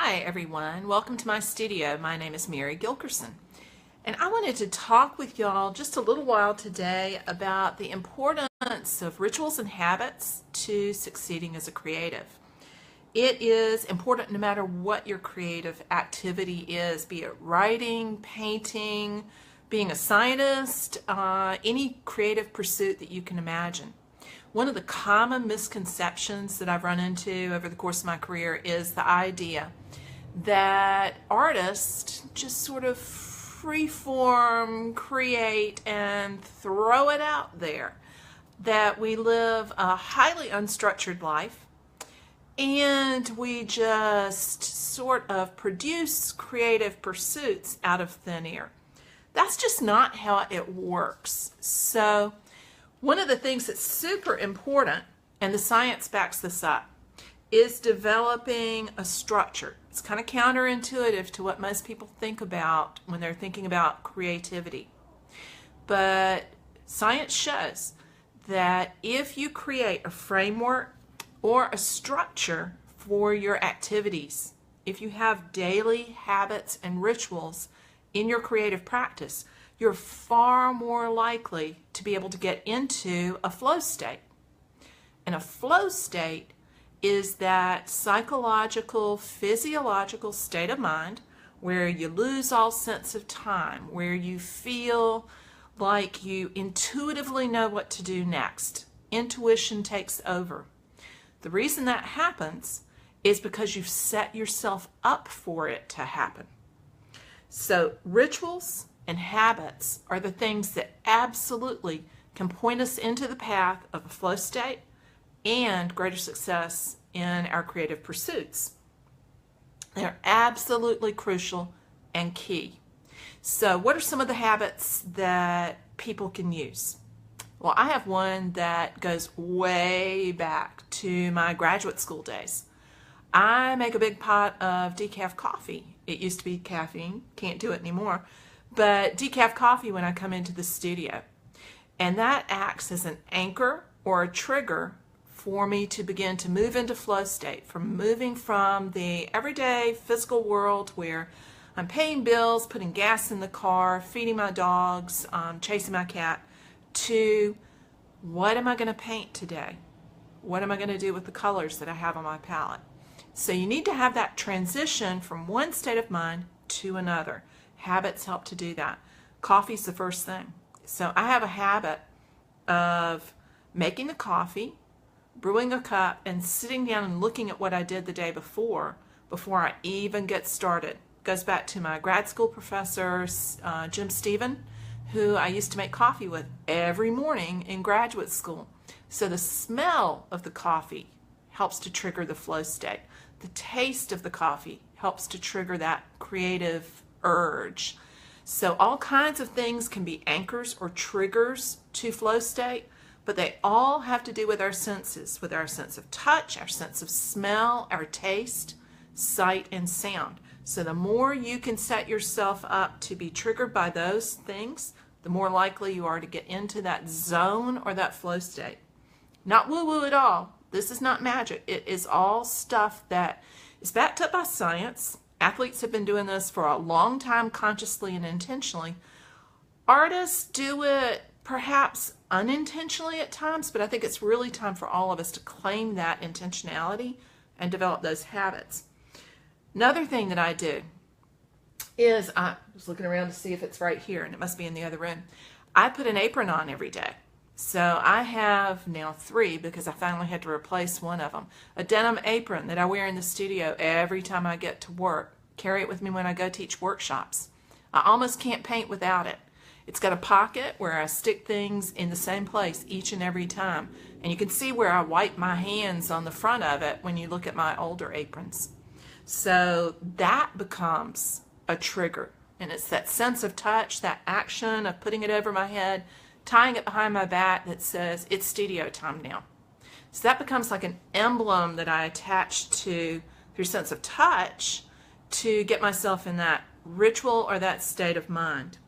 Hi everyone, welcome to my studio. My name is Mary Gilkerson, and I wanted to talk with y'all just a little while today about the importance of rituals and habits to succeeding as a creative. It is important no matter what your creative activity is, be it writing, painting, being a scientist, any creative pursuit that you can imagine. One of the common misconceptions that I've run into over the course of my career is the idea that artists just sort of freeform, create, and throw it out there. That we live a highly unstructured life and we just sort of produce creative pursuits out of thin air. That's just not how it works. So one of the things that's super important, and the science backs this up, is developing a structure. It's kind of counterintuitive to what most people think about when they're thinking about creativity. But science shows that if you create a framework or a structure for your activities, if you have daily habits and rituals in your creative practice, you're far more likely to be able to get into a flow state. And a flow state is that psychological, physiological state of mind where you lose all sense of time, where you feel like you intuitively know what to do next. Intuition takes over. The reason that happens is because you've set yourself up for it to happen. So rituals and habits are the things that absolutely can point us into the path of a flow state and greater success in our creative pursuits. They're absolutely crucial and key. So what are some of the habits that people can use? Well, I have one that goes way back to my graduate school days. I make a big pot of decaf coffee. It used to be caffeine, can't do it anymore. But decaf coffee when I come into the studio. And that acts as an anchor or a trigger for me to begin to move into flow state, from moving from the everyday physical world where I'm paying bills, putting gas in the car, feeding my dogs, chasing my cat, to what am I going to paint today? What am I going to do with the colors that I have on my palette? So you need to have that transition from one state of mind to another. Habits help to do that. Coffee's the first thing. So I have a habit of making the coffee, brewing a cup, and sitting down and looking at what I did the day before I even get started. It goes back to my grad school professor, Jim Stephen, who I used to make coffee with every morning in graduate school. So the smell of the coffee helps to trigger the flow state. The taste of the coffee helps to trigger that creative urge. So all kinds of things can be anchors or triggers to flow state, but they all have to do with our senses, with our sense of touch, our sense of smell, our taste, sight, and sound. So the more you can set yourself up to be triggered by those things, the more likely you are to get into that zone or that flow state. Not woo-woo at all. This is not magic. It is all stuff that is backed up by science. Athletes have been doing this for a long time, consciously and intentionally. Artists do it perhaps unintentionally at times, but I think it's really time for all of us to claim that intentionality and develop those habits. Another thing that I do is, I was looking around to see if it's right here, and it must be in the other room. I put an apron on every day. So I have now 3 because I finally had to replace one of them. A denim apron that I wear in the studio every time I get to work. Carry it with me when I go teach workshops. I almost can't paint without it. It's got a pocket where I stick things in the same place each and every time. And you can see where I wipe my hands on the front of it when you look at my older aprons. So that becomes a trigger. And it's that sense of touch, that action of putting it over my head, tying it behind my back that says it's studio time now. So that becomes like an emblem that I attach to through sense of touch to get myself in that ritual or that state of mind.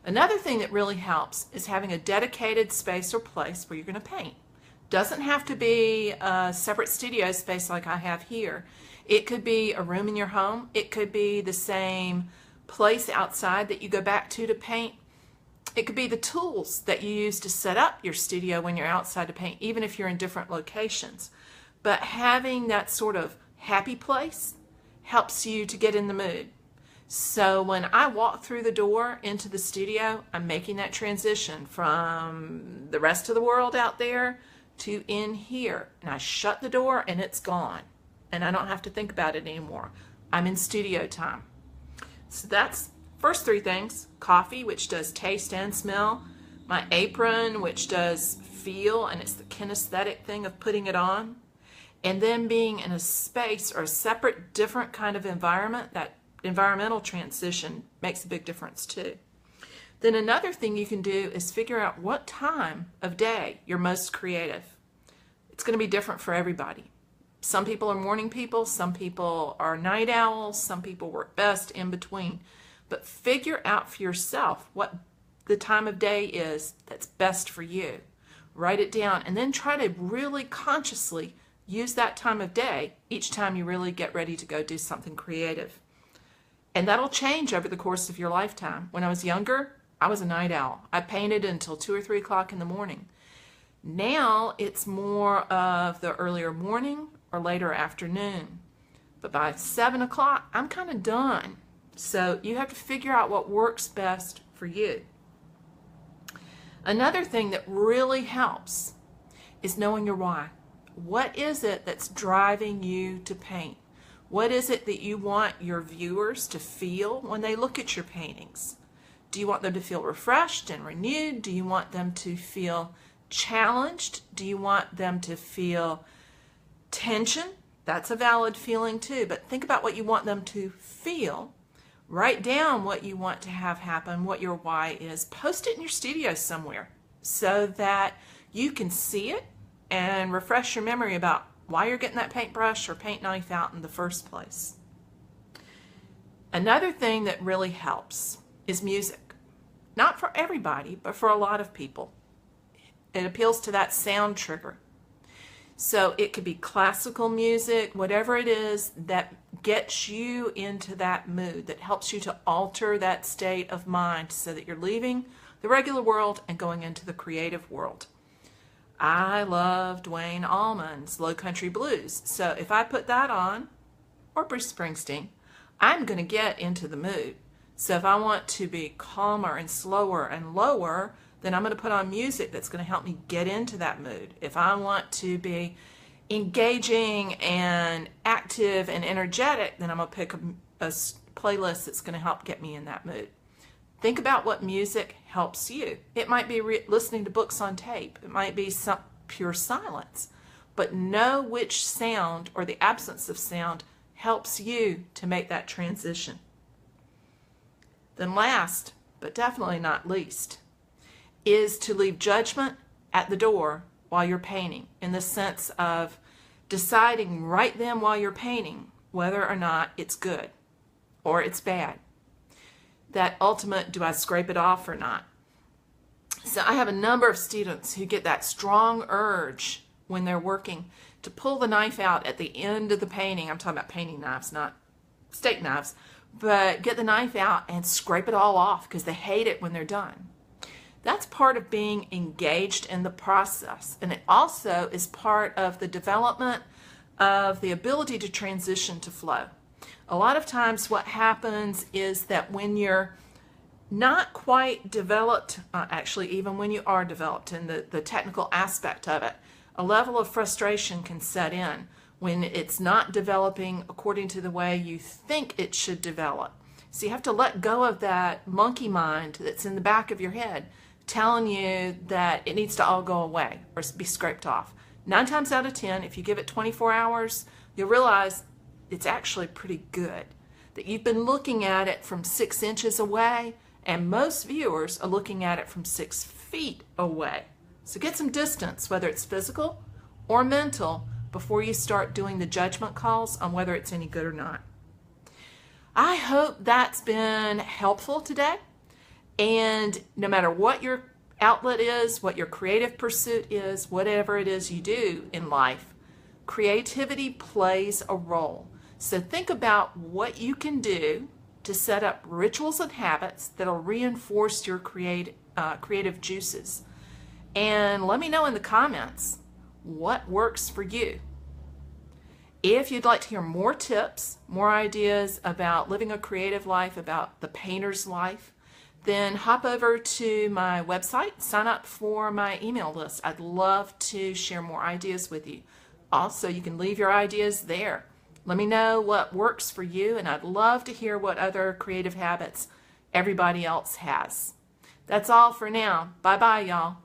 Another thing that really helps is having a dedicated space or place where you're going to paint. Doesn't have to be a separate studio space like I have here. It could be a room in your home. It could be the same place outside that you go back to paint. It could be the tools that you use to set up your studio when you're outside to paint, even if you're in different locations. But having that sort of happy place helps you to get in the mood. So when I walk through the door into the studio, I'm making that transition from the rest of the world out there to in here. And I shut the door and it's gone. And I don't have to think about it anymore. I'm in studio time. So that's first three things. Coffee, which does taste and smell. My apron, which does feel, and it's the kinesthetic thing of putting it on. And then being in a space or a separate, different kind of environment, that environmental transition makes a big difference too. Then another thing you can do is figure out what time of day you're most creative. It's going to be different for everybody. Some people are morning people, some people are night owls, some people work best in between. But figure out for yourself what the time of day is that's best for you. Write it down and then try to really consciously use that time of day each time you really get ready to go do something creative. And that'll change over the course of your lifetime. When I was younger, I was a night owl. I painted until 2 or 3 o'clock in the morning. Now it's more of the earlier morning or later afternoon. But by 7 o'clock, I'm kind of done. So you have to figure out what works best for you. Another thing that really helps is knowing your why. What is it that's driving you to paint? What is it that you want your viewers to feel when they look at your paintings? Do you want them to feel refreshed and renewed? Do you want them to feel challenged? Do you want them to feel tension? That's a valid feeling too, but think about what you want them to feel. Write down what you want to have happen, what your why is. Post it in your studio somewhere so that you can see it and refresh your memory about why you're getting that paintbrush or paint knife out in the first place. Another thing that really helps is music. Not for everybody, but for a lot of people. It appeals to that sound trigger. So it could be classical music, whatever it is that gets you into that mood, that helps you to alter that state of mind so that you're leaving the regular world and going into the creative world. I love Duane Allman's Low Country Blues. So if I put that on, or Bruce Springsteen, I'm going to get into the mood. So if I want to be calmer and slower and lower, then I'm going to put on music that's going to help me get into that mood. If I want to be engaging and active and energetic, then I'm going to pick a playlist that's going to help get me in that mood. Think about what music helps you. It might be listening to books on tape. It might be some pure silence. But know which sound or the absence of sound helps you to make that transition. Then last, but definitely not least, is to leave judgment at the door while you're painting, in the sense of deciding right then while you're painting whether or not it's good or it's bad. That ultimate, do I scrape it off or not? So I have a number of students who get that strong urge when they're working to pull the knife out at the end of the painting. I'm talking about painting knives, not steak knives, but get the knife out and scrape it all off because they hate it when they're done. That's part of being engaged in the process, and it also is part of the development of the ability to transition to flow. A lot of times what happens is that when you're not quite developed, actually even when you are developed in the technical aspect of it, a level of frustration can set in when it's not developing according to the way you think it should develop. So you have to let go of that monkey mind that's in the back of your head telling you that it needs to all go away or be scraped off. 9 times out of 10, if you give it 24 hours, you'll realize it's actually pretty good. That you've been looking at it from 6 inches away, and most viewers are looking at it from 6 feet away. So get some distance, whether it's physical or mental, before you start doing the judgment calls on whether it's any good or not. I hope that's been helpful today. And no matter what your outlet is, what your creative pursuit is, whatever it is you do in life, creativity plays a role. So think about what you can do to set up rituals and habits that'll reinforce your creative juices. And let me know in the comments what works for you. If you'd like to hear more tips, more ideas about living a creative life, about the painter's life, then hop over to my website, sign up for my email list. I'd love to share more ideas with you. Also, you can leave your ideas there. Let me know what works for you, and I'd love to hear what other creative habits everybody else has. That's all for now. Bye-bye, y'all.